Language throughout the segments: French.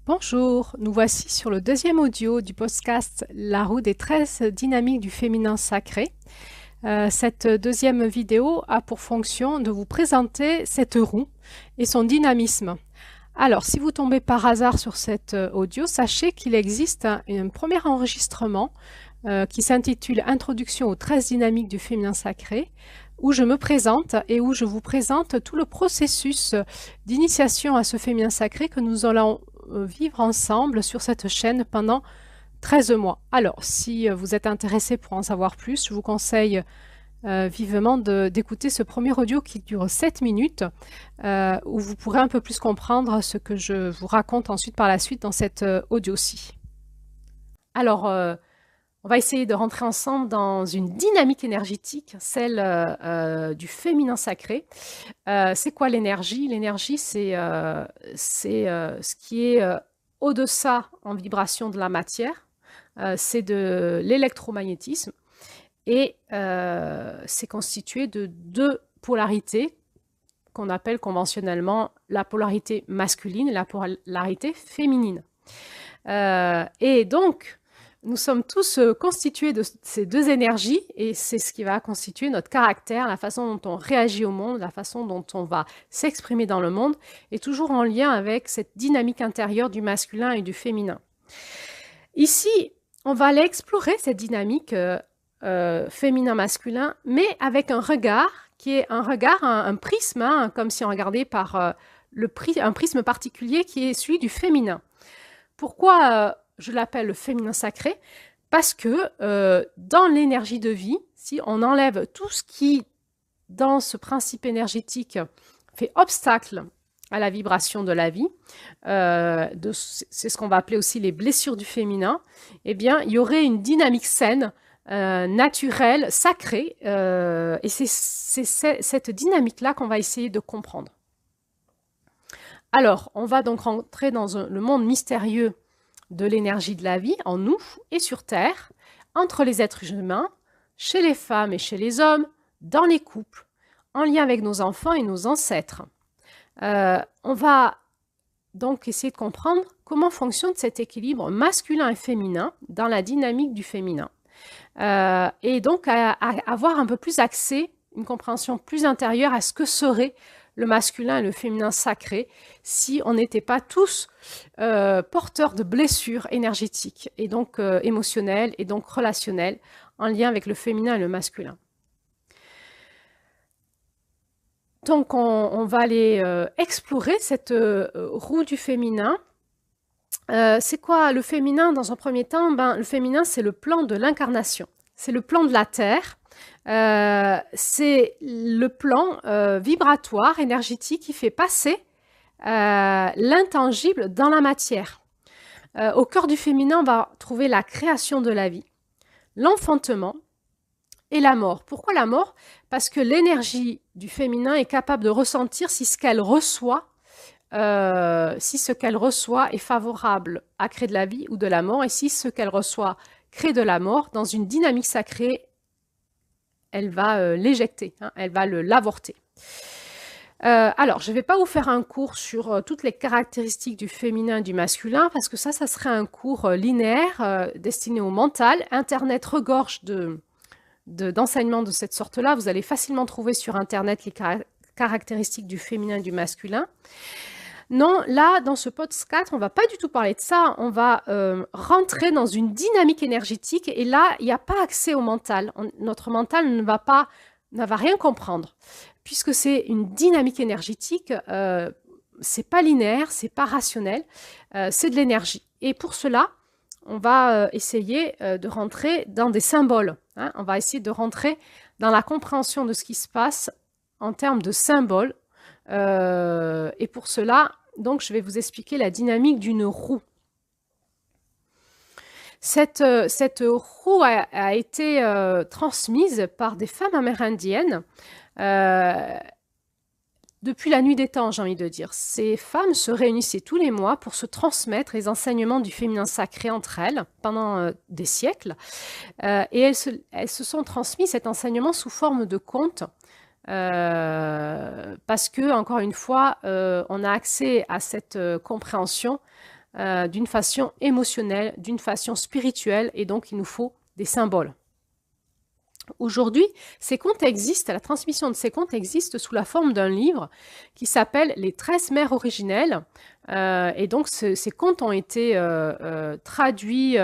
Bonjour, nous voici sur le deuxième audio du podcast La roue des 13 dynamiques du féminin sacré. Cette deuxième vidéo a pour fonction de vous présenter cette roue et son dynamisme. Alors, si vous tombez par hasard sur cet audio, sachez qu'il existe un premier enregistrement qui s'intitule Introduction aux 13 dynamiques du féminin sacré, où je me présente et où je vous présente tout le processus d'initiation à ce féminin sacré que nous allons vivre ensemble sur cette chaîne pendant 13 mois. Alors, si vous êtes intéressé pour en savoir plus, je vous conseille vivement d'écouter ce premier audio qui dure 7 minutes, où vous pourrez un peu plus comprendre ce que je vous raconte ensuite par la suite dans cet audio-ci. Alors, on va essayer de rentrer ensemble dans une dynamique énergétique, celle du féminin sacré. C'est quoi l'énergie? L'énergie, c'est ce qui est au-deçà en vibration de la matière. C'est de l'électromagnétisme et c'est constitué de deux polarités qu'on appelle conventionnellement la polarité masculine et la polarité féminine. Et donc, nous sommes tous constitués de ces deux énergies et c'est ce qui va constituer notre caractère, la façon dont on réagit au monde, la façon dont on va s'exprimer dans le monde et toujours en lien avec cette dynamique intérieure du masculin et du féminin. Ici, on va aller explorer cette dynamique féminin-masculin, mais avec un regard qui est un regard, un prisme, hein, comme si on regardait par un prisme particulier qui est celui du féminin. Pourquoi je l'appelle le féminin sacré? Parce que dans l'énergie de vie, si on enlève tout ce qui, dans ce principe énergétique, fait obstacle à la vibration de la vie, c'est ce qu'on va appeler aussi les blessures du féminin, eh bien, il y aurait une dynamique saine, naturelle, sacrée, et c'est cette dynamique-là qu'on va essayer de comprendre. Alors, on va donc rentrer dans le monde mystérieux de l'énergie de la vie en nous et sur Terre, entre les êtres humains, chez les femmes et chez les hommes, dans les couples, en lien avec nos enfants et nos ancêtres. On va donc essayer de comprendre comment fonctionne cet équilibre masculin et féminin dans la dynamique du féminin. Et donc à avoir un peu plus accès, une compréhension plus intérieure à ce que serait le masculin et le féminin sacré, si on n'était pas tous porteurs de blessures énergétiques, et donc émotionnelles, et donc relationnelles, en lien avec le féminin et le masculin. Donc on va aller explorer cette roue du féminin. C'est quoi le féminin dans un premier temps? Le féminin, c'est le plan de l'incarnation. C'est le plan de la Terre. C'est le plan vibratoire, énergétique qui fait passer l'intangible dans la matière. Au cœur du féminin, on va trouver la création de la vie, l'enfantement et la mort. Pourquoi la mort? Parce que l'énergie du féminin est capable de ressentir si ce qu'elle reçoit, si ce qu'elle reçoit est favorable à créer de la vie ou de la mort, et si ce qu'elle reçoit crée de la mort, dans une dynamique sacrée, elle va l'éjecter, hein, elle va l'avorter. Alors, je ne vais pas vous faire un cours sur toutes les caractéristiques du féminin et du masculin, parce que ça serait un cours linéaire destiné au mental. Internet regorge d'enseignements de cette sorte-là. Vous allez facilement trouver sur Internet les caractéristiques du féminin et du masculin. Non, là, dans ce podcast, on ne va pas du tout parler de ça. On va rentrer dans une dynamique énergétique et là, il n'y a pas accès au mental. Notre mental ne va rien comprendre puisque c'est une dynamique énergétique. C'est pas linéaire, c'est pas rationnel, c'est de l'énergie. Et pour cela, on va essayer de rentrer dans des symboles. Hein. On va essayer de rentrer dans la compréhension de ce qui se passe en termes de symboles. Et pour cela, donc, je vais vous expliquer la dynamique d'une roue. Cette roue a été transmise par des femmes amérindiennes depuis la nuit des temps, j'ai envie de dire. Ces femmes se réunissaient tous les mois pour se transmettre les enseignements du féminin sacré entre elles pendant des siècles. Et elles se sont transmises cet enseignement sous forme de contes. Parce que, encore une fois, on a accès à cette compréhension d'une façon émotionnelle, d'une façon spirituelle, et donc il nous faut des symboles. Aujourd'hui, ces contes existent, la transmission de ces contes existe sous la forme d'un livre qui s'appelle Les 13 mères originelles. Et donc, ces contes ont été traduits,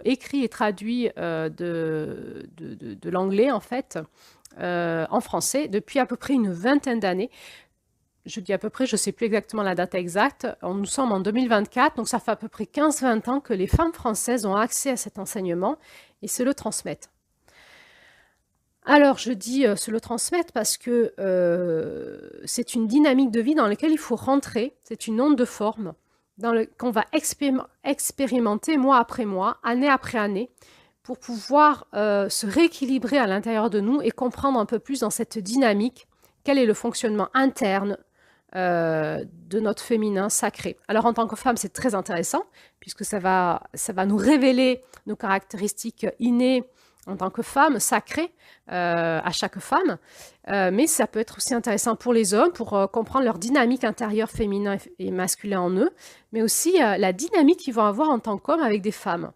écrits et traduits de l'anglais, en fait, en français, depuis à peu près une vingtaine d'années. Je dis à peu près, je ne sais plus exactement la date exacte. Nous sommes en 2024, donc ça fait à peu près 15-20 ans que les femmes françaises ont accès à cet enseignement et se le transmettent. Alors, je dis se le transmettre parce que c'est une dynamique de vie dans laquelle il faut rentrer, c'est une onde de forme qu'on va expérimenter mois après mois, année après année, pour pouvoir se rééquilibrer à l'intérieur de nous et comprendre un peu plus dans cette dynamique quel est le fonctionnement interne de notre féminin sacré. Alors, en tant que femme, c'est très intéressant, puisque ça va nous révéler nos caractéristiques innées en tant que femme sacrée à chaque femme, mais ça peut être aussi intéressant pour les hommes, pour comprendre leur dynamique intérieure féminin et masculin en eux, mais aussi la dynamique qu'ils vont avoir en tant qu'hommes avec des femmes.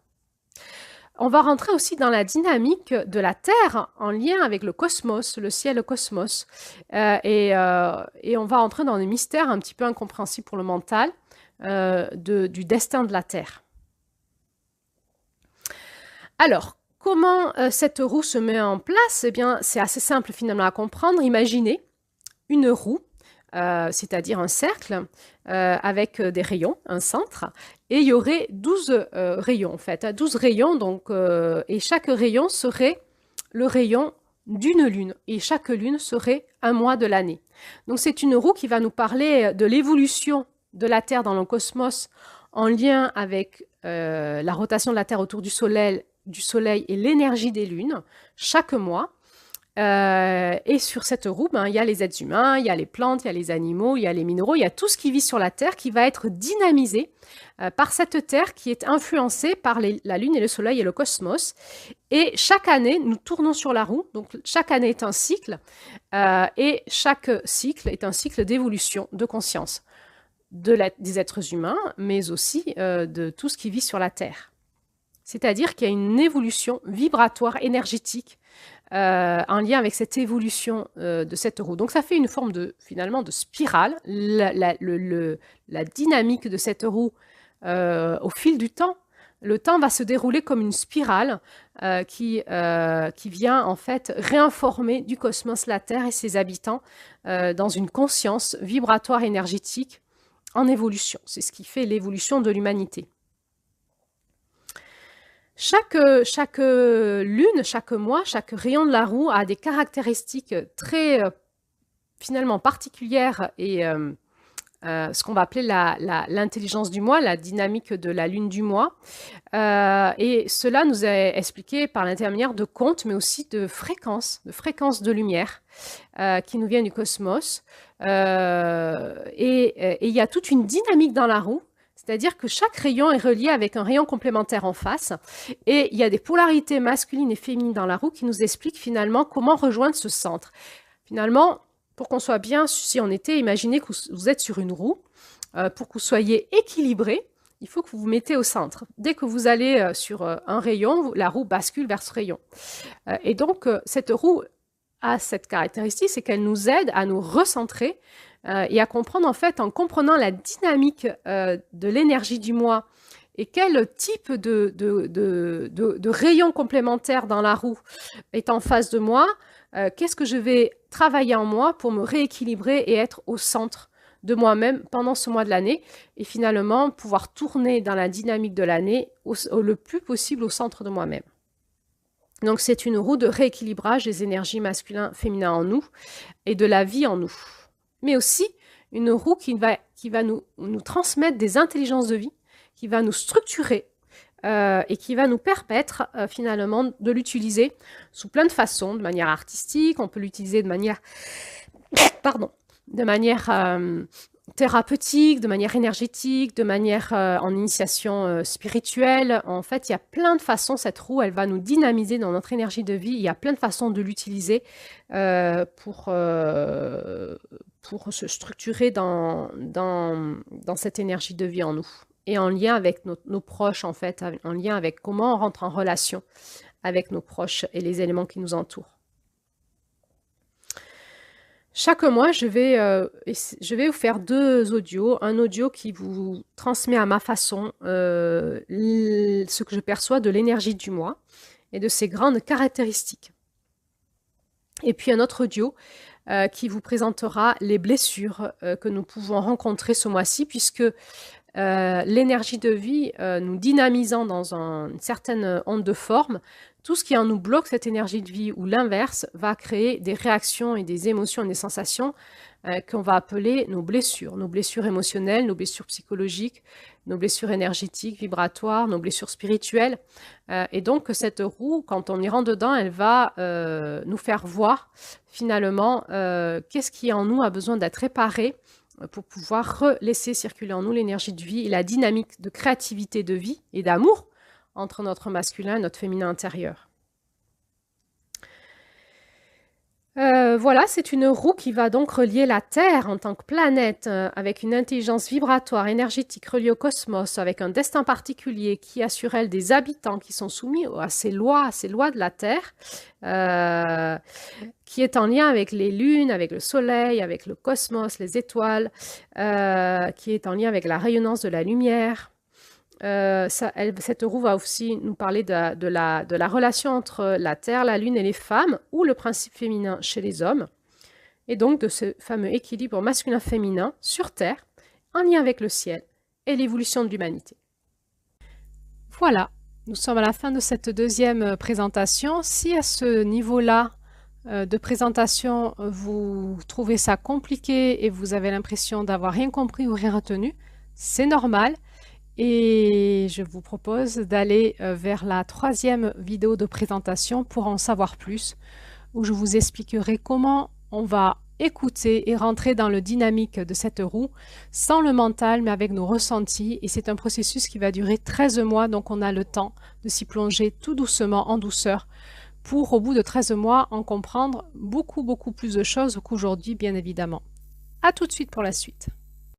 On va rentrer aussi dans la dynamique de la Terre en lien avec le cosmos, le ciel, le cosmos, et on va entrer dans des mystères un petit peu incompréhensibles pour le mental du destin de la Terre. Alors, comment cette roue se met en place? Eh bien, c'est assez simple finalement à comprendre. Imaginez une roue, c'est-à-dire un cercle avec des rayons, un centre, et il y aurait 12 rayons en fait, 12 rayons, donc, et chaque rayon serait le rayon d'une lune, et chaque lune serait un mois de l'année. Donc c'est une roue qui va nous parler de l'évolution de la Terre dans le cosmos en lien avec la rotation de la Terre autour du Soleil et l'énergie des lunes chaque mois. Et sur cette roue, il y a les êtres humains, il y a les plantes, il y a les animaux, il y a les minéraux, il y a tout ce qui vit sur la Terre qui va être dynamisé par cette Terre qui est influencée par la Lune et le Soleil et le cosmos. Et chaque année, nous tournons sur la roue. Donc chaque année est un cycle et chaque cycle est un cycle d'évolution de conscience des êtres humains, mais aussi de tout ce qui vit sur la Terre. C'est-à-dire qu'il y a une évolution vibratoire, énergétique, en lien avec cette évolution de cette roue. Donc ça fait une forme finalement de spirale. La dynamique de cette roue au fil du temps, le temps va se dérouler comme une spirale qui vient en fait réinformer du cosmos la Terre et ses habitants dans une conscience vibratoire énergétique en évolution. C'est ce qui fait l'évolution de l'humanité. Chaque lune, chaque mois, chaque rayon de la roue a des caractéristiques très finalement particulières et ce qu'on va appeler l'intelligence du mois, la dynamique de la lune du mois. Et cela nous est expliqué par l'intermédiaire de contes, mais aussi de fréquences de lumière qui nous viennent du cosmos. Et il y a toute une dynamique dans la roue. C'est-à-dire que chaque rayon est relié avec un rayon complémentaire en face. Et il y a des polarités masculines et féminines dans la roue qui nous expliquent finalement comment rejoindre ce centre. Finalement, pour qu'on soit bien, si on était, imaginez que vous êtes sur une roue, pour que vous soyez équilibré, il faut que vous vous mettez au centre. Dès que vous allez sur un rayon, la roue bascule vers ce rayon. Et donc, cette roue a cette caractéristique, c'est qu'elle nous aide à nous recentrer et à comprendre, en fait, en comprenant la dynamique de l'énergie du mois et quel type de rayon complémentaire dans la roue est en face de moi, qu'est-ce que je vais travailler en moi pour me rééquilibrer et être au centre de moi-même pendant ce mois de l'année et finalement pouvoir tourner dans la dynamique de l'année le plus possible au centre de moi-même. Donc c'est une roue de rééquilibrage des énergies masculines, féminines en nous et de la vie en nous. Mais aussi une roue qui va nous transmettre des intelligences de vie, qui va nous structurer et qui va nous permettre finalement de l'utiliser sous plein de façons, de manière artistique, on peut l'utiliser de manière, thérapeutique, de manière énergétique, de manière en initiation spirituelle. En fait, il y a plein de façons, cette roue, elle va nous dynamiser dans notre énergie de vie. Il y a plein de façons de l'utiliser pour se structurer dans cette énergie de vie en nous. et en lien avec nos proches, en fait, en lien avec comment on rentre en relation avec nos proches et les éléments qui nous entourent. Chaque mois, je vais vous faire 2 audios. Un audio qui vous transmet à ma façon ce que je perçois de l'énergie du mois et de ses grandes caractéristiques. Et puis un autre audio qui vous présentera les blessures que nous pouvons rencontrer ce mois-ci, puisque l'énergie de vie nous dynamisant dans une certaine onde de forme, tout ce qui en nous bloque cette énergie de vie ou l'inverse va créer des réactions et des émotions et des sensations qu'on va appeler nos blessures émotionnelles, nos blessures psychologiques, nos blessures énergétiques, vibratoires, nos blessures spirituelles. Et donc cette roue, quand on y rentre dedans, elle va nous faire voir finalement qu'est-ce qui en nous a besoin d'être réparé pour pouvoir laisser circuler en nous l'énergie de vie et la dynamique de créativité de vie et d'amour entre notre masculin et notre féminin intérieur. Voilà, c'est une roue qui va donc relier la Terre en tant que planète avec une intelligence vibratoire énergétique reliée au cosmos, avec un destin particulier qui a sur elle des habitants qui sont soumis à ces lois de la Terre, qui est en lien avec les lunes, avec le soleil, avec le cosmos, les étoiles, qui est en lien avec la rayonnance de la lumière. Cette roue va aussi nous parler de la relation entre la Terre, la Lune et les femmes, ou le principe féminin chez les hommes, et donc de ce fameux équilibre masculin-féminin sur Terre, en lien avec le ciel et l'évolution de l'humanité. Voilà, nous sommes à la fin de cette 2e présentation. Si à ce niveau-là de présentation, vous trouvez ça compliqué et vous avez l'impression d'avoir rien compris ou rien retenu, c'est normal. Et je vous propose d'aller vers la 3e vidéo de présentation pour en savoir plus, où je vous expliquerai comment on va écouter et rentrer dans le dynamique de cette roue, sans le mental, mais avec nos ressentis. Et c'est un processus qui va durer 13 mois, donc on a le temps de s'y plonger tout doucement, en douceur, pour au bout de 13 mois en comprendre beaucoup plus de choses qu'aujourd'hui, bien évidemment. À tout de suite pour la suite.